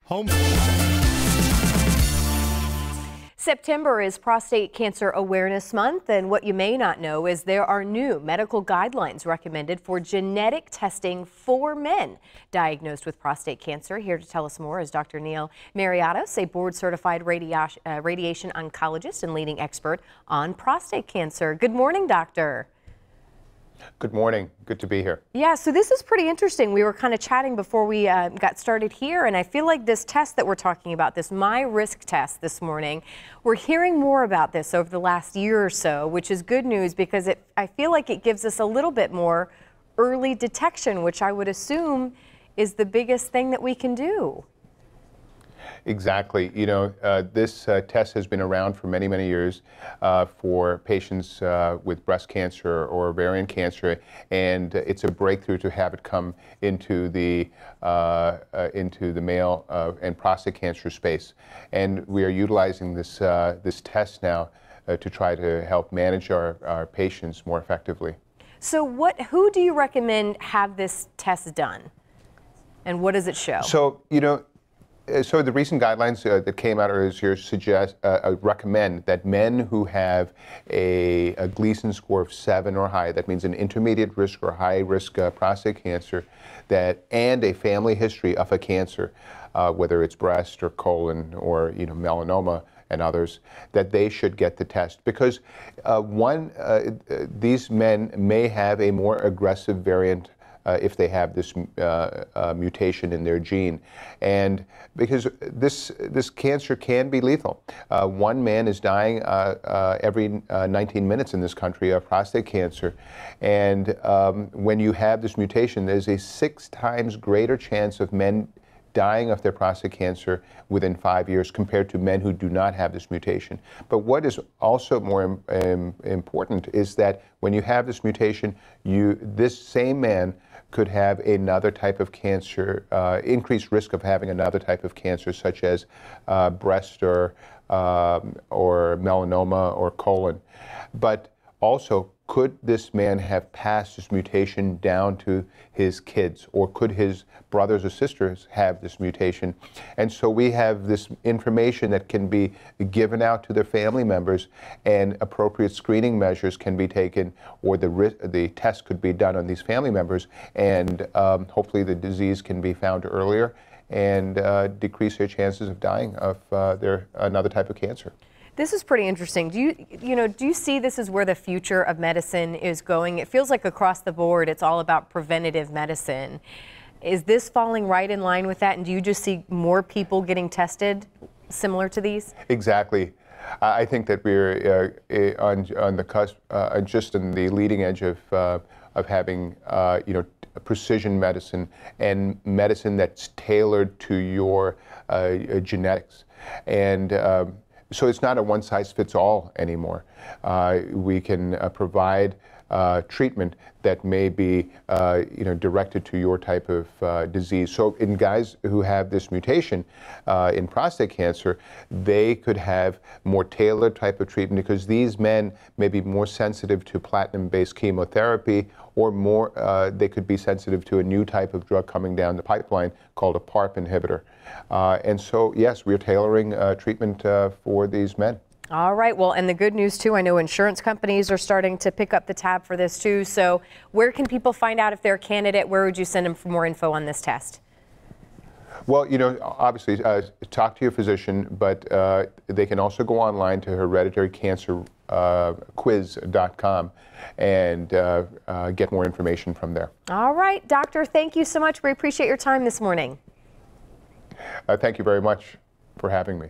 Home. September is Prostate Cancer Awareness Month, and what you may not know is there are new medical guidelines recommended for genetic testing for men diagnosed with prostate cancer. Here to tell us more is Dr. Neil Mariatos, a board-certified radiation oncologist and leading expert on prostate cancer. Good morning, doctor. Good morning. Good to be here. Yeah, so this is pretty interesting. We were kind of chatting before we got started here, and I feel like this test that we're talking about, this MyRisk test this morning, we're hearing more about this over the last year or so, which is good news because I feel like it gives us a little bit more early detection, which I would assume is the biggest thing that we can do. Exactly. You know, this test has been around for many, many years for patients with breast cancer or ovarian cancer, and it's a breakthrough to have it come into the male and prostate cancer space. And we are utilizing this this test now to try to help manage our patients more effectively. So who do you recommend have this test done, and what does it show? So, you know, so the recent guidelines that came out earlier this year suggest, recommend that men who have a Gleason score of 7 or higher, that means an intermediate risk or high risk prostate cancer, and a family history of a cancer, whether it's breast or colon or melanoma and others, that they should get the test because these men may have a more aggressive variant if they have this mutation in their gene, and because this cancer can be lethal. One man is dying every 19 minutes in this country of prostate cancer, and when you have this mutation, there's a 6 times greater chance of men dying of their prostate cancer within 5 years compared to men who do not have this mutation. But what is also more important is that when you have this mutation, this same man could have another type of cancer, increased risk of having another type of cancer, such as breast or melanoma or colon. But also, could this man have passed this mutation down to his kids, or could his brothers or sisters have this mutation? And so we have this information that can be given out to their family members, and appropriate screening measures can be taken, or the test could be done on these family members, and hopefully the disease can be found earlier and decrease their chances of dying of another type of cancer. This is pretty interesting. Do you see this as where the future of medicine is going? It feels like across the board it's all about preventative medicine. Is this falling right in line with that, and do you just see more people getting tested similar to these? Exactly. I think that we're on the cusp, just in the leading edge of having precision medicine and medicine that's tailored to your genetics. And so it's not a one-size-fits-all anymore. We can provide treatment that may be directed to your type of disease. So in guys who have this mutation in prostate cancer, they could have more tailored type of treatment because these men may be more sensitive to platinum-based chemotherapy, or more they could be sensitive to a new type of drug coming down the pipeline called a PARP inhibitor. And so yes, we're tailoring treatment for these men. All right. Well, and the good news, too, I know insurance companies are starting to pick up the tab for this, too. So where can people find out if they're a candidate? Where would you send them for more info on this test? Well, obviously, talk to your physician, but they can also go online to hereditarycancerquiz.com and get more information from there. All right, doctor, thank you so much. We appreciate your time this morning. Thank you very much for having me.